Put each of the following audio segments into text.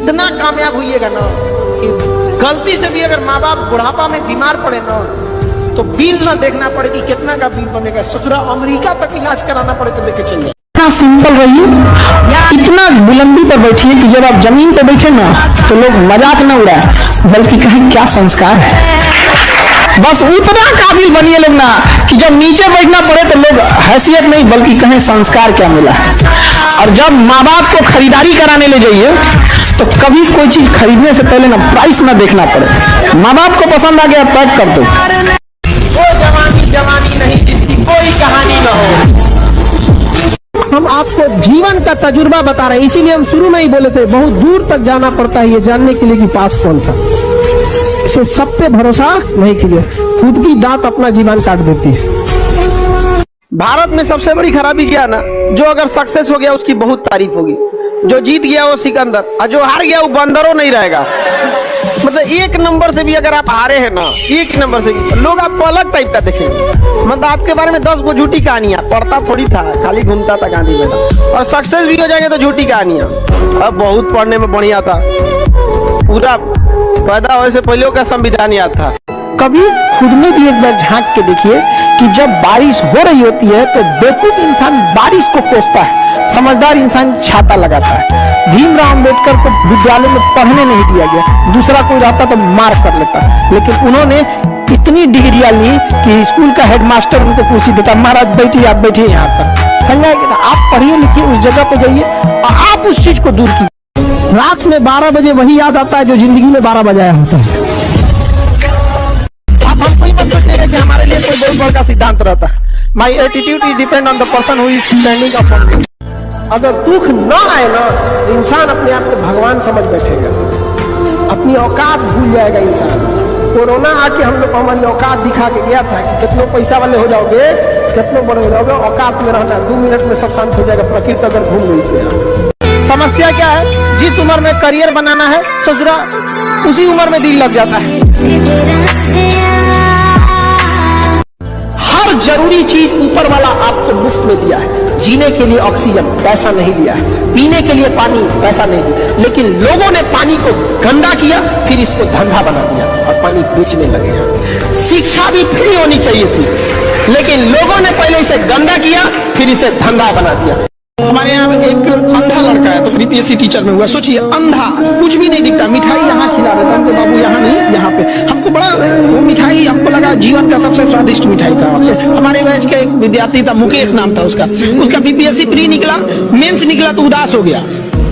इतना कामयाब हुईएगा ना कि गलती से भी अगर माँ बाप बुढ़ापा में बीमार पड़े ना तो बिल ना देखना पड़े कि कितना का बिल बनेगा, ससुरा अमेरिका तक इलाज कराना पड़े तो लेके चलिए। इतना सिंपल रहिए, इतना बुलंदी पर बैठिए कि जब आप जमीन पर बैठे ना तो लोग मजाक न उड़ाए बल्कि कहें क्या संस्कार है। बस उतना काबिल बनिए लोग ना कि जब नीचे बैठना पड़े तो लोग हैसियत नहीं बल्कि कहें संस्कार क्या मिला। और जब माँ बाप को खरीदारी कराने ले जाइए तो कभी कोई चीज खरीदने से पहले ना प्राइस ना देखना पड़े। माँ बाप को पसंद आ गया पैक कर दो। वो जवानी जवानी नहीं जिसकी कोई कहानी न हो। हम आपको जीवन का तजुर्बा बता रहे हैं, इसीलिए हम शुरू में ही बोले थे बहुत दूर तक जाना पड़ता है ये जानने के लिए कि पास कौन था। इसे सब पे भरोसा नहीं कीजिए, खुद की दांत अपना जीवन काट देती है। भारत में सबसे बड़ी खराबी क्या ना, जो अगर सक्सेस हो गया उसकी बहुत तारीफ होगी, जो जीत गया वो सिकंदर और जो हार गया वो बंदरों नहीं रहेगा। मतलब एक नंबर से भी अगर आप हारे हैं ना, एक नंबर से भी लोग आपको अलग टाइप का देखेंगे। मतलब आपके बारे में 10 गो झूठी कहानियां, पढ़ता थोड़ी था खाली घूमता था गांधी मैदान, और सक्सेस भी हो जाएंगे तो झूठी कहानियां। अब बहुत पढ़ने में बढ़िया था, पूरा पैदा होने से पहले का संविधान याद था। कभी खुद में भी एक बार झांक के देखिए कि जब बारिश हो रही होती है तो बेवकूफ इंसान बारिश को कोसता है, समझदार इंसान छाता लगाता है। भीमराव अम्बेडकर को विद्यालय में पढ़ने नहीं दिया गया, दूसरा कोई रहता तो मार कर लेता, लेकिन उन्होंने इतनी डिग्रियां ली कि स्कूल का हेडमास्टर उनको कुर्सी देता, महाराज बैठिए आप बैठिए यहाँ पर। समझा कि आप पढ़िए लिखिए, उस जगह पर जाइए और आप उस चीज को दूर कीजिए। रात में 12 बजे वही याद आता है जो जिंदगी में 12 बजाया होता है। आप हमको ही मत सोचिएगा कि हमारे लिए कोई बहुत बड़ा सिद्धांत रहता है। My attitude is depend on the person who is standing upon मी। अगर दुख न आए ना इंसान अपने आप को भगवान समझ बैठेगा, अपनी औकात भूल जाएगा इंसान। कोरोना आके हम लोग हमारी औकात दिखा के गया था कि कितने पैसा वाले हो जाओगे, कितने बड़े हो जाओगे, औकात में रहना, 2 मिनट में सब शांत हो जाएगा। प्रकृति अगर घूम गई तो समस्या क्या है, जिस उम्र में करियर बनाना है ससुरा उसी उम्र में दिल लग जाता है। हर जरूरी चीज ऊपर वाला आपको मुफ्त में दिया है। जीने के लिए ऑक्सीजन पैसा नहीं दिया है, पीने के लिए पानी पैसा नहीं दिया, लेकिन लोगों ने पानी को गंदा किया, फिर इसको धंधा बना दिया और पानी बेचने लगे। शिक्षा भी फ्री होनी चाहिए थी, लेकिन लोगों ने पहले इसे गंदा किया फिर इसे धंधा बना दिया। हमारे यहाँ एक अंधा लड़का है तो बीपीएससी टीचर में हुआ, सोचिए अंधा, कुछ भी नहीं दिखता, मिठाई यहाँ खिला रहे थे, हमको बाबू यहाँ नहीं यहाँ पे, हमको बड़ा वो मिठाई हमको लगा जीवन का सबसे स्वादिष्ट मिठाई था। हमारे बैच का एक विद्यार्थी था, मुकेश नाम था उसका बीपीएससी प्री निकला, मेंस निकला तो उदास हो गया,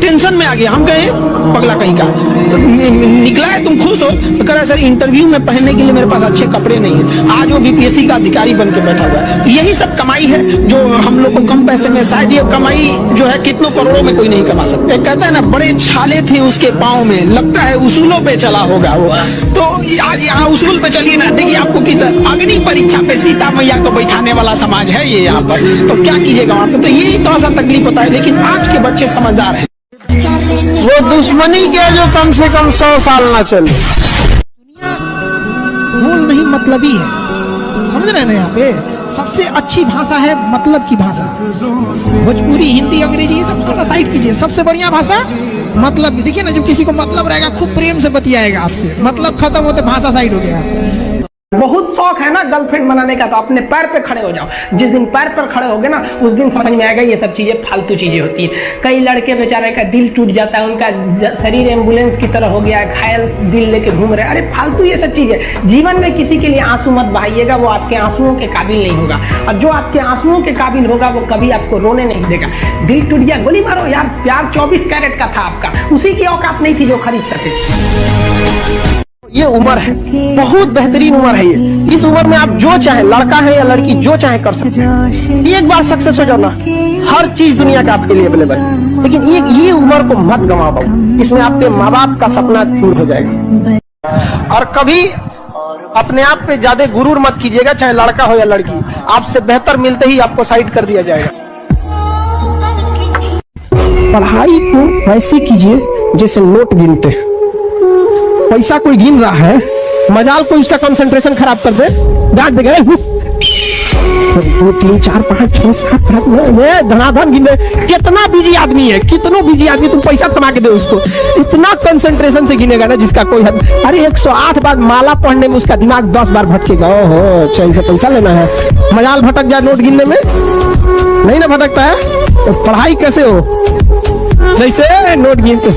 टेंशन में आ गया। हम कहे पगला कहीं का निकला है तुम खुश हो, तो कह रहा सर इंटरव्यू में पहनने के लिए मेरे पास अच्छे कपड़े नहीं है। आज वो बीपीएससी का अधिकारी बन के बैठा हुआ है। तो यही सब कमाई है जो हम लोग को कम पैसे में, शायद ये कमाई जो है कितनों करोड़ों में कोई नहीं कमा सकता। कहता है ना बड़े छाले थे उसके पाँव में, लगता है उसूलों पे चला होगा वो। तो आज यहाँ उसूल पे चलिए ना, देखिए आपको किस अग्नि परीक्षा पे सीता मैया को बैठाने वाला समाज है ये यहाँ पर, तो क्या कीजिएगा वहाँ पे। तो यही थोड़ा सा तकलीफ होता है, लेकिन आज के बच्चे समझदार है। वो दुश्मनी के जो कम से कम 100 साल ना चले। दुनिया मूल नहीं मतलबी है, समझ रहे हैं ना। यहाँ पे सबसे अच्छी भाषा है मतलब की भाषा। भोजपुरी, हिंदी, अंग्रेजी ये सब भाषा साइड कीजिए, सबसे बढ़िया भाषा मतलब की। देखिए ना जब किसी को मतलब रहेगा खूब प्रेम से बतियाएगा आपसे, मतलब खत्म होते भाषा साइड हो गया। बहुत शौक है ना गर्लफ्रेंड बनाने का, तो अपने पैर पे खड़े हो जाओ। जिस दिन पैर पर खड़े होगे ना उस दिन समझ में आएगा ये सब चीजें फालतू चीजें होती है। कई लड़के बेचारे का दिल टूट जाता है, उनका शरीर एम्बुलेंस की तरह हो गया है, घायल दिल लेके घूम रहे। अरे फालतू ये सब चीजें। जीवन में किसी के लिए आंसू मत बहाइएगा, वो आपके आंसुओं के काबिल नहीं होगा, और जो आपके आंसुओं के काबिल होगा वो कभी आपको रोने नहीं देगा। दिल टूट गया गोली मारो यार, प्यार 24 कैरेट का था आपका, उसी की औकात नहीं थी जो खरीद सके। ये उम्र है, बहुत बेहतरीन उम्र है ये। इस उम्र में आप जो चाहे, लड़का है या लड़की, जो चाहे कर सकते हैं। एक बार सक्सेस हो जाओ ना, हर चीज दुनिया का आपके लिए अवेलेबल है। लेकिन ये उम्र को मत गंवा पाओ, इसमें आपके माँ बाप का सपना पूरा हो जाएगा। और कभी अपने आप पे ज्यादा गुरूर मत कीजिएगा, चाहे लड़का हो या लड़की। आपसे बेहतर मिलते ही आपको साइड कर दिया जाएगा। पढ़ाई को वैसे कीजिए जैसे नोट गिनते हैं। पैसा कोई गिन रहा है, मजाल कोई उसका कंसंट्रेशन खराब कर दे, डांट देगा। दो तीन चार पाँच छह सात आठ धनाधन गिने। कितना बिजी आदमी है, कितनो बिजी आदमी, तुम पैसा कमा के दो उसको, इतना कंसंट्रेशन से गिनेगा ना जिसका कोई हद। अरे 108 बार माला पढ़ने में उसका दिमाग 10 बार भटकेगा। ओहो, चैन से पैसा लेना है, मजाल भटक जाए नोट गिनने में, नहीं ना भटकता है। तो पढ़ाई कैसे हो, जैसे नोट गिनते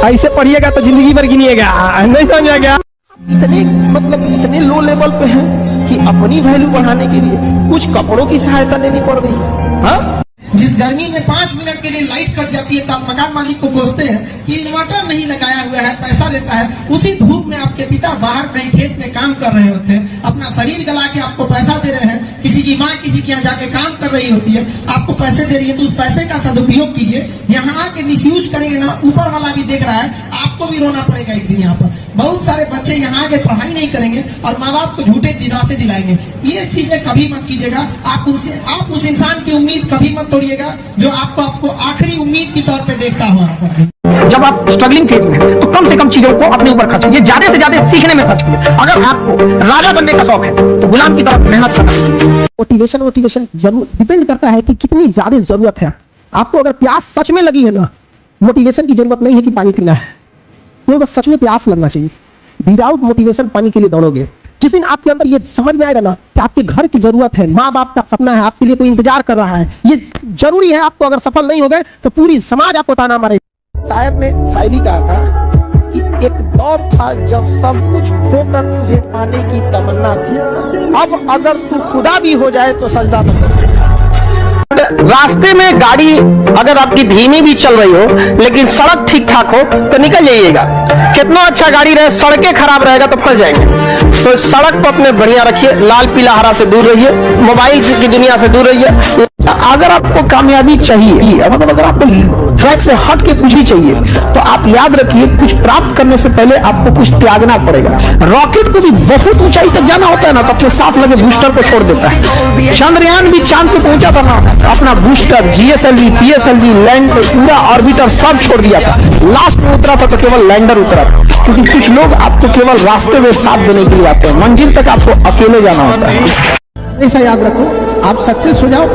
ऐसे पढ़िएगा तो जिंदगी भर गिनिएगा, नहीं समझ आ गया। इतने मतलब इतने लो लेवल पे हैं कि अपनी वैल्यू बढ़ाने के लिए कुछ कपड़ों की सहायता लेनी पड़ रही है। हाँ, जिस गर्मी में 5 मिनट के लिए लाइट कट जाती है तो आप मकान मालिक को कोसते हैं कि इन्वर्टर नहीं लगाया हुआ है, पैसा लेता है। उसी धूप में आपके पिता बाहर कहीं खेत में काम कर रहे होते हैं, अपना शरीर गला के आपको पैसा दे रहे हैं। किसी की माँ किसी के यहाँ जाके काम कर रही होती है, आपको पैसे दे रही है, तो उस पैसे का सदुपयोग कीजिए। यहाँ आके मिसयूज करेंगे ना, ऊपर वाला भी देख रहा है, आपको भी रोना पड़ेगा एक दिन। यहाँ पर बहुत सारे बच्चे यहाँ आके पढ़ाई नहीं करेंगे और माँ बाप को झूठे दिलासे दिलाएंगे। ये चीजें कभी मत कीजिएगा। आप उस इंसान की उम्मीद कभी मत तोड़िएगा जो आपको आखिरी उम्मीद के तौर पे देखता हुआ। जब आप स्ट्रगलिंग फेज में हैं तो कम से कम चीजों को अपने ऊपर खर्च कीजिए, ज्यादा से ज्यादा सीखने में खर्च कीजिए। अगर आपको राजा बनने का शौक है तो गुलाम की तरफ मेहनत करना। मोटिवेशन जरूर डिपेंड करता है कि कितनी ज्यादा जरूरत है आपको। अगर प्यास सच में लगी है ना, मोटिवेशन की जरूरत नहीं है कि पानी पीना है, तो बस सच में प्यास लगना चाहिए। विदाउट मोटिवेशन पानी के लिए दौड़ोगे, जिस दिन आपके अंदर ये समझ में आएगा ना कि आपके घर की जरूरत है, माँ बाप का सपना है, आपके लिए कोई इंतजार कर रहा है, ये जरूरी है आपको। अगर सफल नहीं हो गए तो पूरी समाज आपको ताना मारेगा। शायद ने शायरी कहा था कि एक दौर था जब सब कुछ खोकर तुझे पाने की तमन्ना थी, अब अगर तू खुदा भी हो जाए तो सजदा मत कर। रास्ते में गाड़ी अगर आपकी धीमी भी चल रही हो लेकिन सड़क ठीक ठाक हो तो निकल जाइएगा। कितना अच्छा गाड़ी रहे, सड़कें खराब रहेगा तो फंस जाएंगे। तो सड़क को अपने बढ़िया रखिए, लाल पीला हरा से दूर रहिए, मोबाइल की दुनिया से दूर रहिए। अगर आपको कामयाबी चाहिए, मतलब अगर आपको ट्रैक से हट के कुछ भी चाहिए तो आप याद रखिए, कुछ प्राप्त करने से पहले आपको कुछ त्यागना पड़ेगा। रॉकेट को भी बहुत ऊंचाई तक जाना होता है ना, तो अपने साथ लगे बूस्टर को छोड़ देता है। चंद्रयान भी चांद पे पहुंचा था ना, अपना बूस्टर, जीएसएलवी, पीएसएलवी, लैंड, पूरा ऑर्बिटर सब छोड़ दिया था। लास्ट में उतरा था तो केवल लैंडर उतरा था। क्योंकि कुछ लोग आपको केवल रास्ते में साथ देने के लिए आते हैं, मंजिल तक आपको अकेले जाना होता है। ऐसा याद रखो, आप सक्सेस हो जाओ,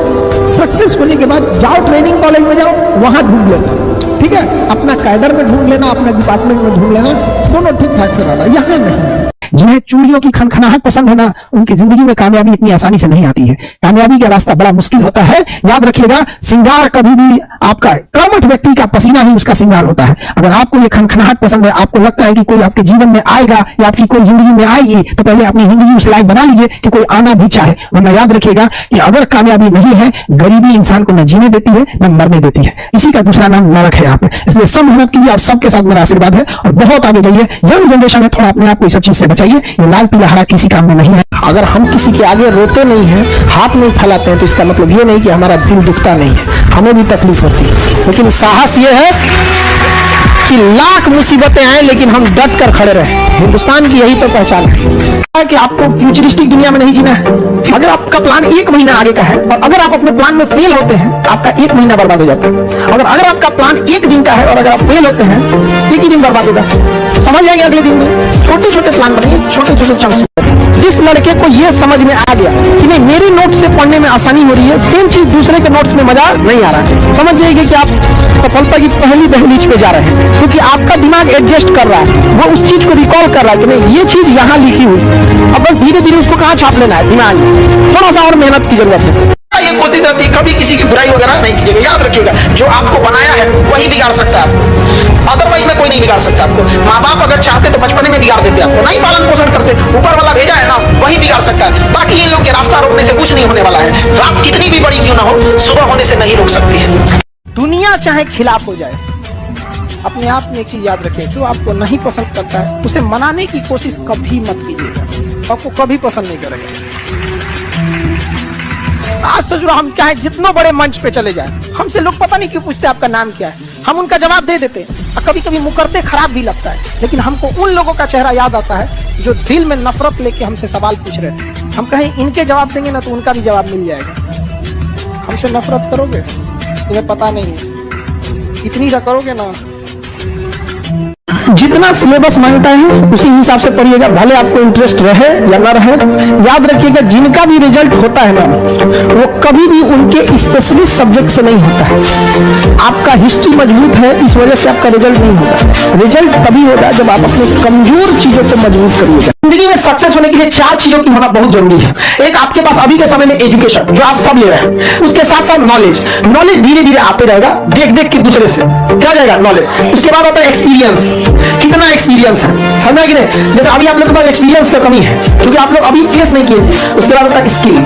सक्सेस होने के बाद जाओ ट्रेनिंग कॉलेज में जाओ, वहां ढूंढ लेना, ठीक है। अपना कैडर में ढूंढ लेना, अपने डिपार्टमेंट में ढूंढ लेना, दोनों ठीक ठाक से रहना, यहाँ नहीं। जिन्हें चूड़ियों की खनखनाहट पसंद है ना, उनकी जिंदगी में कामयाबी इतनी आसानी से नहीं आती है। कामयाबी का रास्ता बड़ा मुश्किल होता है। याद रखिएगा, श्रृंगार कभी भी आपका कर्मठ व्यक्ति का पसीना ही उसका श्रृंगार होता है। अगर आपको ये खनखनाहट पसंद है, आपको लगता है कि कोई आपके जीवन में आएगा या आपकी कोई जिंदगी में आएगी, तो पहले अपनी जिंदगी उस लायक बना लीजिए कि कोई आना भी चाहे। वरना याद रखिएगा कि अगर कामयाबी नहीं है, गरीबी इंसान को न जीने देती है न मरने देती है। इसी का दूसरा नाम नरक है। आप इसलिए सब मेहनत कीजिए। आप सबके साथ मेरा आशीर्वाद है और बहुत आगे जाइए। यंग जनरेशन है, थोड़ा अपने आप को इस सब चीज से बचाइए। ये लाल पीला हरा किसी काम में नहीं है। अगर हम किसी के आगे रोते नहीं हैं, हाथ नहीं फैलाते हैं, तो इसका मतलब ये नहीं कि हमारा दिल दुखता नहीं है, हमें भी तकलीफ होती है। लेकिन साहस ये है कि लाख मुसीबतें आए लेकिन हम डट कर खड़े रहे। हिंदुस्तान की यही तो पहचान है कि आपको फ्यूचरिस्टिक दुनिया में नहीं जीना है। अगर आपका प्लान 1 महीना आगे का है और अगर आप अपने प्लान में फेल होते हैं, आपका 1 महीना बर्बाद हो जाता है। अगर आपका प्लान 1 दिन का है और अगर आप फेल होते हैं, 1 ही दिन बर्बाद होगा। समझ जाएंगे अगले दिन में। छोटे छोटे प्लान बनाइए, छोटे छोटे चंक्स। जिस लड़के को यह समझ में आ गया कि नहीं, मेरे नोट से पढ़ने में आसानी हो रही है, सेम चीज दूसरे के नोट्स में मजा नहीं आ रहा है, समझ जाइए कि आप सफलता की पहली दहलीज पे जा रहे हैं। क्योंकि आपका दिमाग एडजस्ट कर रहा है, वो उस चीज को रिकॉल कर रहा है कि नहीं, ये चीज यहाँ लिखी हुई। अब बस धीरे धीरे उसको कहाँ छाप लेना है दिमाग में। थोड़ा सा और मेहनत की जरूरत है। ये कोशिश रहती है कभी किसी की बुराई वगैरह नहीं कीजिएगा। याद रखिएगा, जो आपको बनाया है वही बिगाड़ सकता है आपको, अदरवाइज में कोई नहीं बिगाड़ सकता आपको। माँ बाप अगर चाहते तो बचपन में बिगाड़ देते आपको, नहीं पालन पोषण करते, ऊपर वाला भेजा है ना, वही बिगाड़ सकता है। बाकी इन लोग के रास्ता रोकने से कुछ नहीं होने वाला है। रात कितनी भी बड़ी क्यों ना हो, सुबह होने से नहीं रोक सकती है। दुनिया चाहे खिलाफ हो जाए, अपने आप में एक चीज याद रखिए, जो आपको नहीं पसंद करता है उसे मनाने की कोशिश कभी मत कीजिएगा, आपको कभी पसंद नहीं करेगा। आज सोच लो, हम चाहे जितना बड़े मंच पे चले जाएं, हमसे लोग पता नहीं क्यों पूछते आपका नाम क्या है, हम उनका जवाब दे देते और कभी कभी मुकरते खराब भी लगता है। लेकिन हमको उन लोगों का चेहरा याद आता है जो दिल में नफरत लेके हमसे सवाल पूछ रहे थे। हम कहीं इनके जवाब देंगे ना तो उनका भी जवाब मिल जाएगा। हमसे नफरत करोगे, तुम्हें पता नहीं है, इतनी सा करोगे ना। जितना सिलेबस मांगता है उसी हिसाब से पढ़िएगा, भले आपको इंटरेस्ट रहे या ना रहे। याद रखिएगा, जिनका भी रिजल्ट होता है ना, वो कभी भी उनके स्पेशलिस्ट सब्जेक्ट से नहीं होता है। आपका हिस्ट्री मजबूत है, इस वजह से आपका रिजल्ट नहीं होगा। रिजल्ट तभी होगा जब आप अपने कमजोर चीजों को मजबूत करिएगा। जिंदगी में सक्सेस होने के लिए 4 चीजों की होना बहुत जरूरी है। एक, आपके पास अभी के समय में एजुकेशन, जो आप सब ले रहे हैं, उसके साथ साथ नॉलेज। नॉलेज धीरे धीरे आते रहेगा, देख देख के दूसरे से क्या जाएगा नॉलेज। उसके बाद आता है एक्सपीरियंस, कितना एक्सपीरियंस है, समझा कि नहीं। जैसे अभी आप लोग के पास एक्सपीरियंस की कमी है क्योंकि आप लोग अभी फेस नहीं किए। उसके बाद आता है स्किल,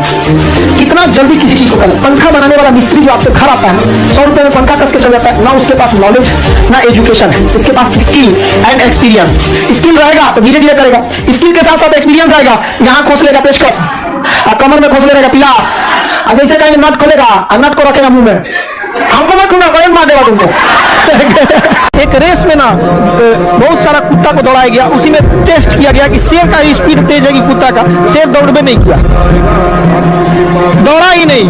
कितना जल्दी किसी चीज को करें। पंखा बनाने वाला मिस्त्री जो आपसे घर आता है, 100 रुपए में पंखा कस के चल जाता है, ना उसके पास नॉलेज ना एजुकेशन है, उसके पास स्किल एंड एक्सपीरियंस। स्किल रहेगा तो धीरे धीरे करेगा, स्किल के साथ साथ एक्सपीरियंस आएगा। यहाँ खोस लेगा पेशकश, कमर में खोस लेगा पिलास, जैसे कहेंगे नट खोलेगा, नट को रखेगा मुंह में। हमको मत खुना, करंट मार देगा तुमको। एक रेस में ना बहुत सारा कुत्ता को दौड़ाया गया, उसी में टेस्ट किया गया कि शेर का स्पीड तेज है कि कुत्ता का। शेर दौड़बे नहीं किया, दौड़ा ही नहीं।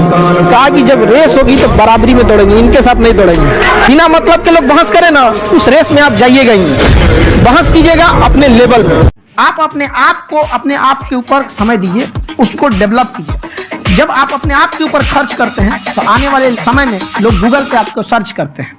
कहा कि जब रेस होगी तो बराबरी में दौड़ेंगे, इनके साथ नहीं दौड़ेंगे। बिना मतलब के लोग बहस करें ना, उस रेस में आप जाइएगा ही नहीं। बहस कीजिएगा अपने लेवल में। आप अपने आप को अपने आप के ऊपर समय दीजिए, उसको डेवलप कीजिए। जब आप अपने आप के ऊपर खर्च करते हैं तो आने वाले समय में लोग गूगल पे आपको सर्च करते हैं।